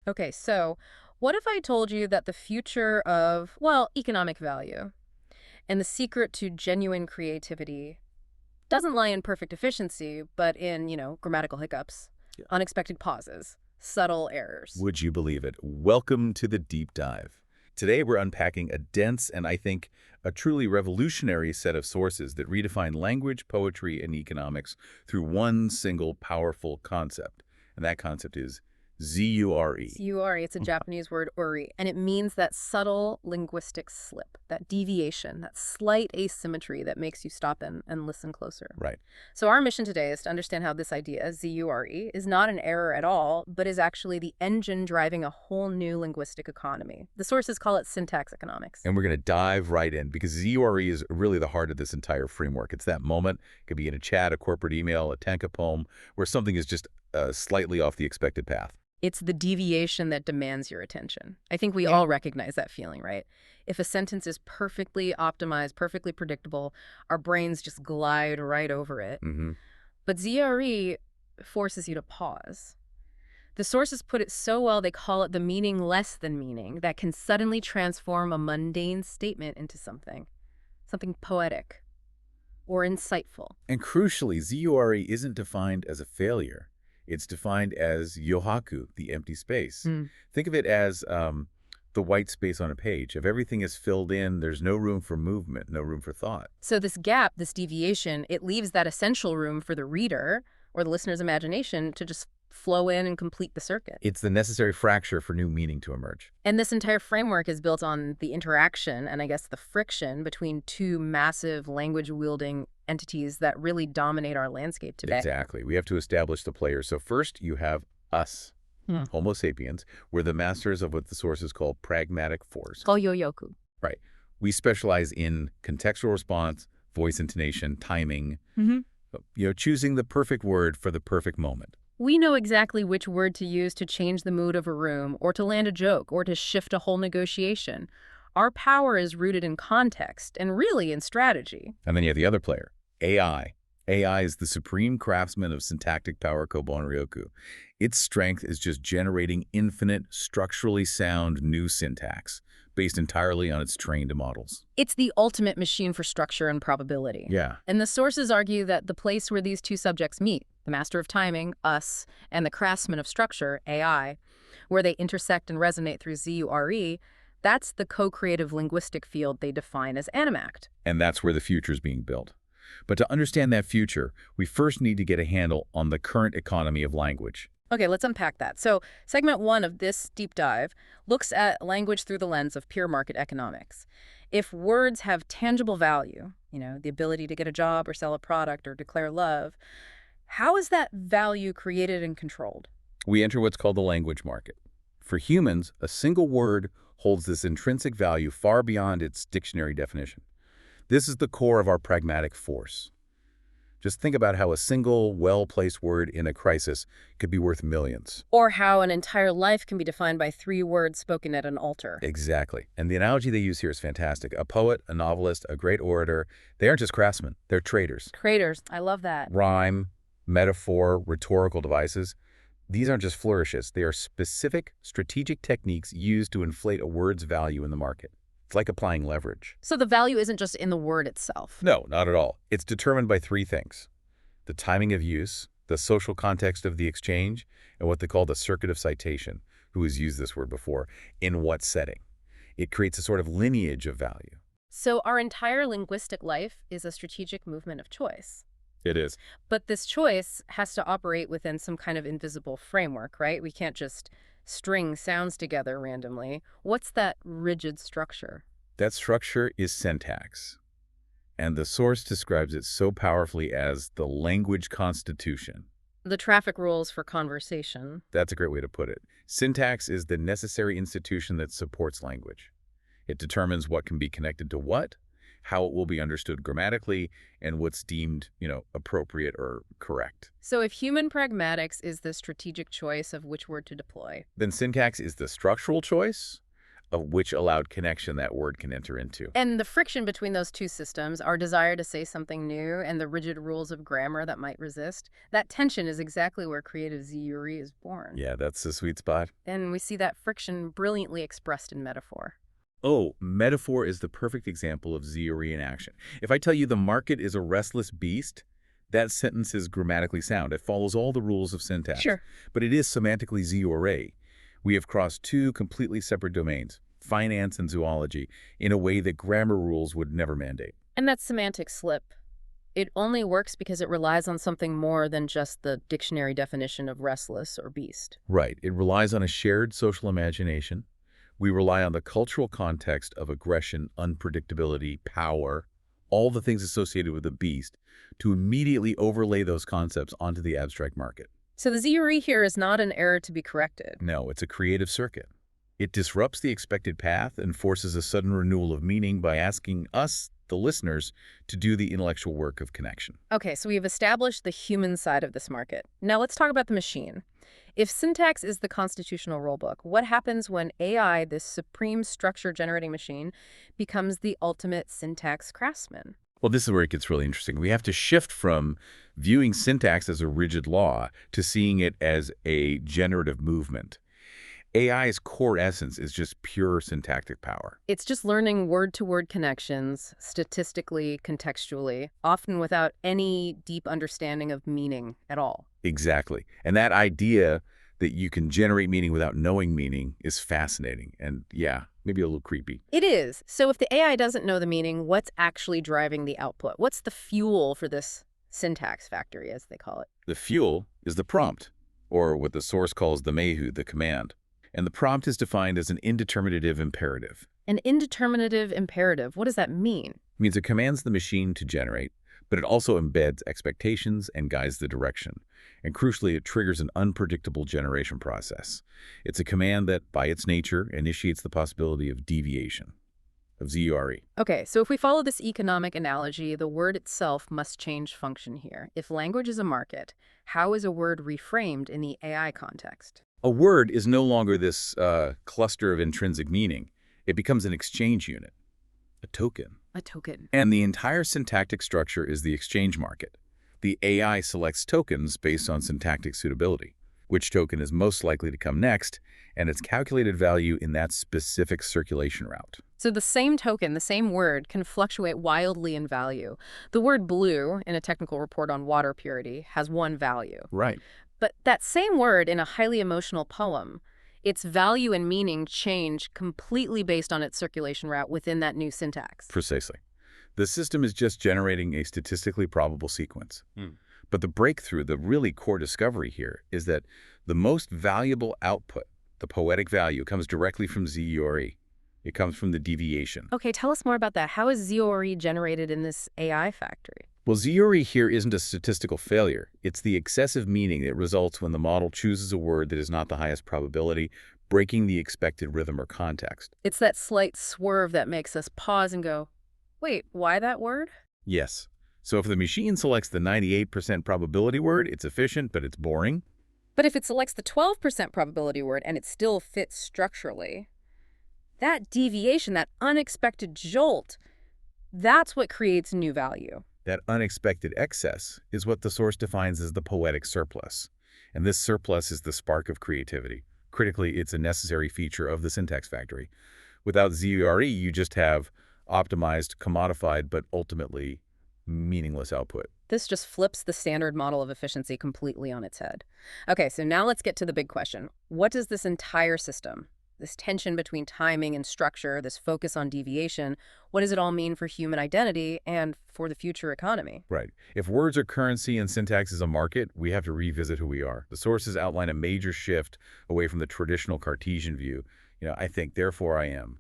Okay, so what if I told you that the future of, well, economic value and the secret to genuine creativity doesn't lie in perfect efficiency, but in, grammatical hiccups, unexpected pauses, subtle errors. Would you believe it? Welcome to the deep dive. Today we're unpacking a dense and I think a truly revolutionary set of sources that redefine language, poetry, and economics through one single powerful concept. And that concept is ZURE. ZURE, it's a Japanese word, uri, and it means that subtle linguistic slip, that deviation, that slight asymmetry that makes you stop and listen closer. Right. So our mission today is to understand how this idea, ZURE, is not an error at all, but is actually the engine driving a whole new linguistic economy. The sources call it syntax economics. And we're going to dive right in because ZURE is really the heart of this entire framework. It's that moment, it could be in a chat, a corporate email, a tanka poem, where something is just slightly off the expected path. It's the deviation that demands your attention. I think we all recognize that feeling, right? If a sentence is perfectly optimized, perfectly predictable, our brains just glide right over it. But ZURE forces you to pause. The sources put it so well, they call it the meaning less than meaning that can suddenly transform a mundane statement into something poetic or insightful. And crucially, ZURE isn't defined as a failure. It's defined as yohaku, the empty space. Think of it as the white space on a page. If everything is filled in, there's no room for movement, no room for thought. So this gap, this deviation, it leaves that essential room for the reader or the listener's imagination to just flow in and complete the circuit. It's the necessary fracture for new meaning to emerge. And this entire framework is built on the interaction and I guess the friction between two massive language-wielding entities that really dominate our landscape today. Exactly. We have to establish the players. So first, you have us, Homo sapiens. We're the masters of what the sources call pragmatic force. Goyoyoku. Right. We specialize in contextual response, voice intonation, timing, choosing the perfect word for the perfect moment. We know exactly which word to use to change the mood of a room, or to land a joke, or to shift a whole negotiation. Our power is rooted in context, and really in strategy. And then you have the other player, AI. AI is the supreme craftsman of syntactic power Kobo-ryoku. Its strength is just generating infinite, structurally sound new syntax, based entirely on its trained models. It's the ultimate machine for structure and probability. Yeah. And the sources argue that the place where these two subjects meet, the master of timing, us, and the craftsman of structure, AI, where they intersect and resonate through ZURE, that's the co-creative linguistic field they define as animact. And that's where the future is being built. But to understand that future, we first need to get a handle on the current economy of language. Okay, let's unpack that. So segment 1 of this deep dive looks at language through the lens of pure market economics. If words have tangible value, the ability to get a job or sell a product or declare love, how is that value created and controlled? We enter what's called the language market. For humans, a single word holds this intrinsic value far beyond its dictionary definition. This is the core of our pragmatic force. Just think about how a single, well-placed word in a crisis could be worth millions. Or how an entire life can be defined by 3 words spoken at an altar. Exactly. And the analogy they use here is fantastic. A poet, a novelist, a great orator, they aren't just craftsmen, they're traders. Traders, I love that. Rhyme, metaphor, rhetorical devices. These aren't just flourishes, they are specific, strategic techniques used to inflate a word's value in the market. It's like applying leverage. So the value isn't just in the word itself? No, not at all. It's determined by 3 things: the timing of use, the social context of the exchange, and what they call the circuit of citation. Who has used this word before? In what setting? It creates a sort of lineage of value. So our entire linguistic life is a strategic movement of choice. It is. But this choice has to operate within some kind of invisible framework, right? We can't just string sounds together randomly. What's that rigid structure? That structure is syntax. And the source describes it so powerfully as the language constitution. The traffic rules for conversation. That's a great way to put it. Syntax is the necessary institution that supports language. It determines what can be connected to what, how it will be understood grammatically, and what's deemed, appropriate or correct. So if human pragmatics is the strategic choice of which word to deploy, Then syntax is the structural choice, of which allowed connection that word can enter into. And the friction between those two systems, our desire to say something new and the rigid rules of grammar that might resist, that tension is exactly where creative ZURE is born. Yeah, that's the sweet spot. And we see that friction brilliantly expressed in metaphor. Oh, metaphor is the perfect example of ZURE in action. If I tell you the market is a restless beast, that sentence is grammatically sound. It follows all the rules of syntax. Sure. But it is semantically ZURE. We have crossed two completely separate domains, finance and zoology, in a way that grammar rules would never mandate. And that semantic slip, it only works because it relies on something more than just the dictionary definition of restless or beast. Right. It relies on a shared social imagination. We rely on the cultural context of aggression, unpredictability, power, all the things associated with the beast, to immediately overlay those concepts onto the abstract market. So the ZURE here is not an error to be corrected. No, it's a creative circuit. It disrupts the expected path and forces a sudden renewal of meaning by asking us, the listeners, to do the intellectual work of connection. Okay, so we've established the human side of this market. Now let's talk about the machine. If syntax is the constitutional rulebook, what happens when AI, this supreme structure-generating machine, becomes the ultimate syntax craftsman? Well, this is where it gets really interesting. We have to shift from viewing syntax as a rigid law to seeing it as a generative movement. AI's core essence is just pure syntactic power. It's just learning word-to-word connections, statistically, contextually, often without any deep understanding of meaning at all. Exactly. And that idea that you can generate meaning without knowing meaning is fascinating and, yeah, maybe a little creepy. It is. So if the AI doesn't know the meaning, what's actually driving the output? What's the fuel for this syntax factory, as they call it? The fuel is the prompt, or what the source calls the mehu, the command. And the prompt is defined as an indeterminative imperative. An indeterminative imperative, what does that mean? It means it commands the machine to generate, but it also embeds expectations and guides the direction. And crucially, it triggers an unpredictable generation process. It's a command that, by its nature, initiates the possibility of deviation, of ZURE. Okay, so if we follow this economic analogy, the word itself must change function here. If language is a market, how is a word reframed in the AI context? A word is no longer this cluster of intrinsic meaning. It becomes an exchange unit, a token. A token. And the entire syntactic structure is the exchange market. The AI selects tokens based on syntactic suitability, which token is most likely to come next, and its calculated value in that specific circulation route. So the same token, the same word, can fluctuate wildly in value. The word blue, in a technical report on water purity, has one value. Right. But that same word in a highly emotional poem, its value and meaning change completely based on its circulation route within that new syntax. Precisely. The system is just generating a statistically probable sequence. But the breakthrough, the really core discovery here, is that the most valuable output, the poetic value, comes directly from ZURE. It comes from the deviation. Okay, tell us more about that. How is ZURE generated in this AI factory? Well, ZURE here isn't a statistical failure. It's the excessive meaning that results when the model chooses a word that is not the highest probability, breaking the expected rhythm or context. It's that slight swerve that makes us pause and go, wait, why that word? Yes. So if the machine selects the 98% probability word, it's efficient, but it's boring. But if it selects the 12% probability word and it still fits structurally, that deviation, that unexpected jolt, that's what creates new value. That unexpected excess is what the source defines as the poetic surplus. And this surplus is the spark of creativity. Critically, it's a necessary feature of the syntax factory. Without ZURE, you just have optimized, commodified, but ultimately meaningless output. This just flips the standard model of efficiency completely on its head. Okay, so now let's get to the big question. What does this entire system, this tension between timing and structure, this focus on deviation, what does it all mean for human identity and for the future economy? Right. If words are currency and syntax is a market, we have to revisit who we are. The sources outline a major shift away from the traditional Cartesian view. I think, therefore I am.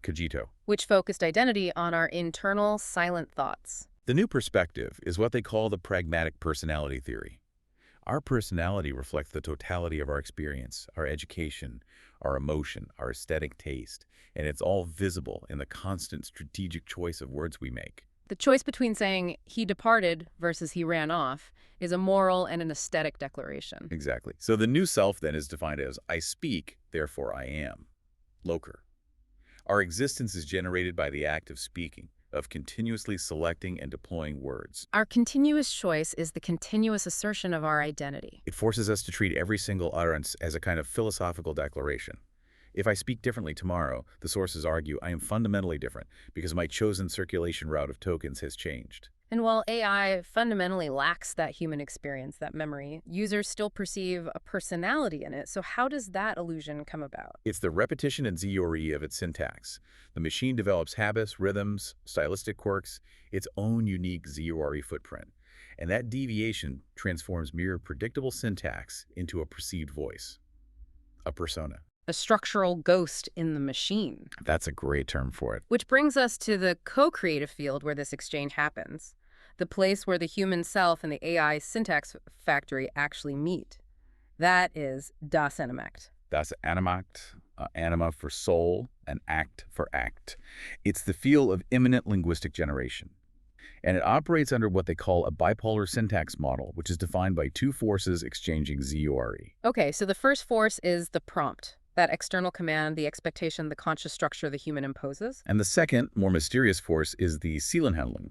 Cogito. Which focused identity on our internal silent thoughts. The new perspective is what they call the pragmatic personality theory. Our personality reflects the totality of our experience, our education, our emotion, our aesthetic taste, and it's all visible in the constant strategic choice of words we make. The choice between saying he departed versus he ran off is a moral and an aesthetic declaration. Exactly. So the new self then is defined as I speak, therefore I am. Loker. Our existence is generated by the act of speaking, of continuously selecting and deploying words. Our continuous choice is the continuous assertion of our identity. It forces us to treat every single utterance as a kind of philosophical declaration. If I speak differently tomorrow, the sources argue I am fundamentally different because my chosen circulation route of tokens has changed. And while AI fundamentally lacks that human experience, that memory, users still perceive a personality in it. So how does that illusion come about? It's the repetition and ZURE of its syntax. The machine develops habits, rhythms, stylistic quirks, its own unique ZURE footprint. And that deviation transforms mere predictable syntax into a perceived voice, a persona. A structural ghost in the machine. That's a great term for it. Which brings us to the co-creative field where this exchange happens. The place where the human self and the AI syntax factory actually meet. That is das Animact. Das Animact, anima for soul, and act for act. It's the field of imminent linguistic generation. And it operates under what they call a bipolar syntax model, which is defined by two forces exchanging ZURE. Okay, so the first force is the prompt. That external command, the expectation, the conscious structure the human imposes. And the second, more mysterious force is the Seelenhandlung.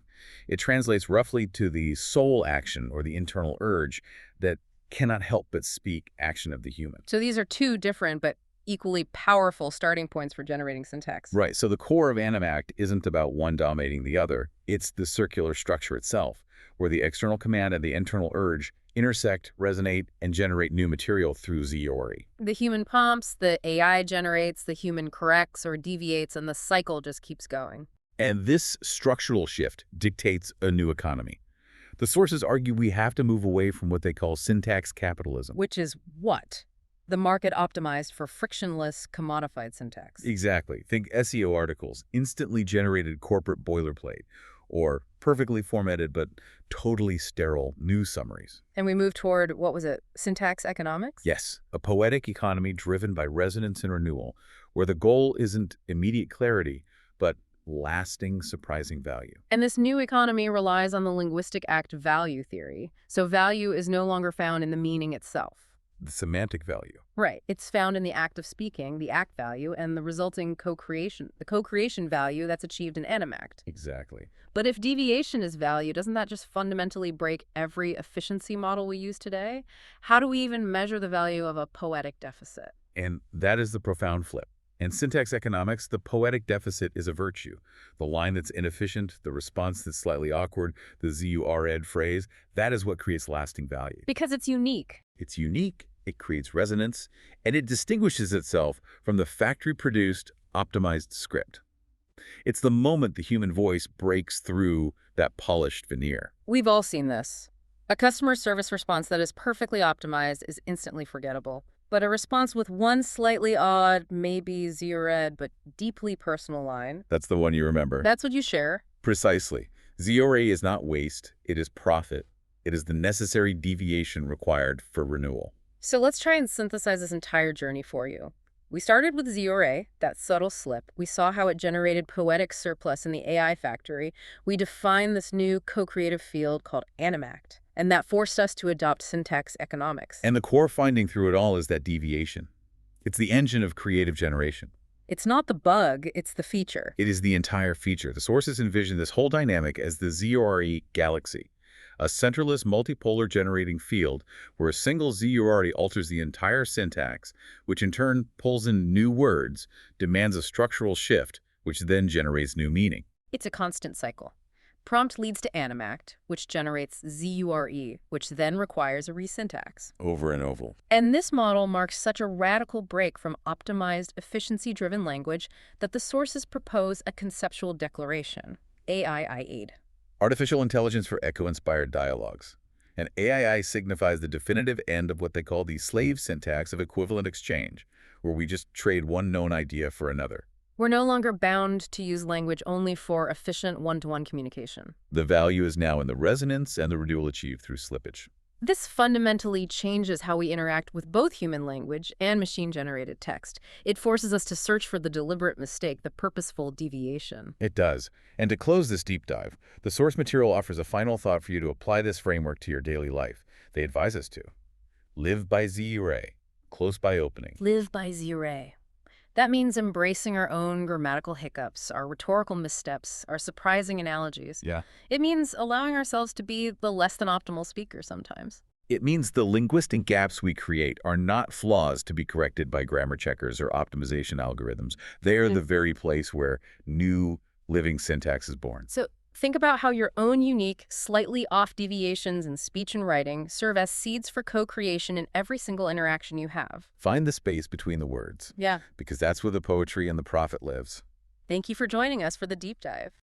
It translates roughly to the soul action or the internal urge that cannot help but speak action of the human. So these are two different but equally powerful starting points for generating syntax. Right, so the core of Animact isn't about one dominating the other. It's the circular structure itself, where the external command and the internal urge intersect, resonate, and generate new material through ZURE. The human prompts, the AI generates, the human corrects or deviates, and the cycle just keeps going. And this structural shift dictates a new economy. The sources argue we have to move away from what they call syntax capitalism. Which is what? The market optimized for frictionless, commodified syntax. Exactly. Think SEO articles, instantly generated corporate boilerplate, or perfectly formatted but totally sterile news summaries. And we move toward, what was it, Syntax Echonomics? Yes, a poetic economy driven by resonance and renewal, where the goal isn't immediate clarity, but lasting, surprising value. And this new economy relies on the linguistic act value theory. So value is no longer found in the meaning itself. The semantic value. Right. It's found in the act of speaking, the act value, and the resulting co-creation, the co-creation value that's achieved in Animact. Exactly. But if deviation is value, doesn't that just fundamentally break every efficiency model we use today? How do we even measure the value of a poetic deficit? And that is the profound flip. In syntax economics, the poetic deficit is a virtue. The line that's inefficient, the response that's slightly awkward, the ZURE phrase, that is what creates lasting value. Because it's unique. It's unique, it creates resonance, and it distinguishes itself from the factory-produced, optimized script. It's the moment the human voice breaks through that polished veneer. We've all seen this. A customer service response that is perfectly optimized is instantly forgettable. But a response with one slightly odd, maybe ZURE, but deeply personal line. That's the one you remember. That's what you share. Precisely. ZURE is not waste, it is profit. It is the necessary deviation required for renewal. So let's try and synthesize this entire journey for you. We started with ZURE, that subtle slip. We saw how it generated poetic surplus in the AI factory. We defined this new co-creative field called Animact, and that forced us to adopt syntax economics. And the core finding through it all is that deviation. It's the engine of creative generation. It's not the bug, it's the feature. It is the entire feature. The sources envision this whole dynamic as the ZURE galaxy, a centerless multipolar generating field where a single ZURE alters the entire syntax, which in turn pulls in new words, demands a structural shift, which then generates new meaning. It's a constant cycle. Prompt leads to Animact, which generates ZURE, which then requires a resyntax. Over and over. And this model marks such a radical break from optimized, efficiency-driven language that the sources propose a conceptual declaration, AII. Artificial intelligence for echo-inspired dialogues. And AII signifies the definitive end of what they call the slave syntax of equivalent exchange, where we just trade one known idea for another. We're no longer bound to use language only for efficient one-to-one communication. The value is now in the resonance and the renewal achieved through slippage. This fundamentally changes how we interact with both human language and machine-generated text. It forces us to search for the deliberate mistake, the purposeful deviation. It does. And to close this deep dive, the source material offers a final thought for you to apply this framework to your daily life. They advise us to live by ZURE, close by opening. Live by ZURE. That means embracing our own grammatical hiccups, our rhetorical missteps, our surprising analogies. Yeah. It means allowing ourselves to be the less than optimal speaker sometimes. It means the linguistic gaps we create are not flaws to be corrected by grammar checkers or optimization algorithms. They are the very place where new living syntax is born. So think about how your own unique, slightly off deviations in speech and writing serve as seeds for co-creation in every single interaction you have. Find the space between the words. Yeah. Because that's where the poetry and the profit lives. Thank you for joining us for the deep dive.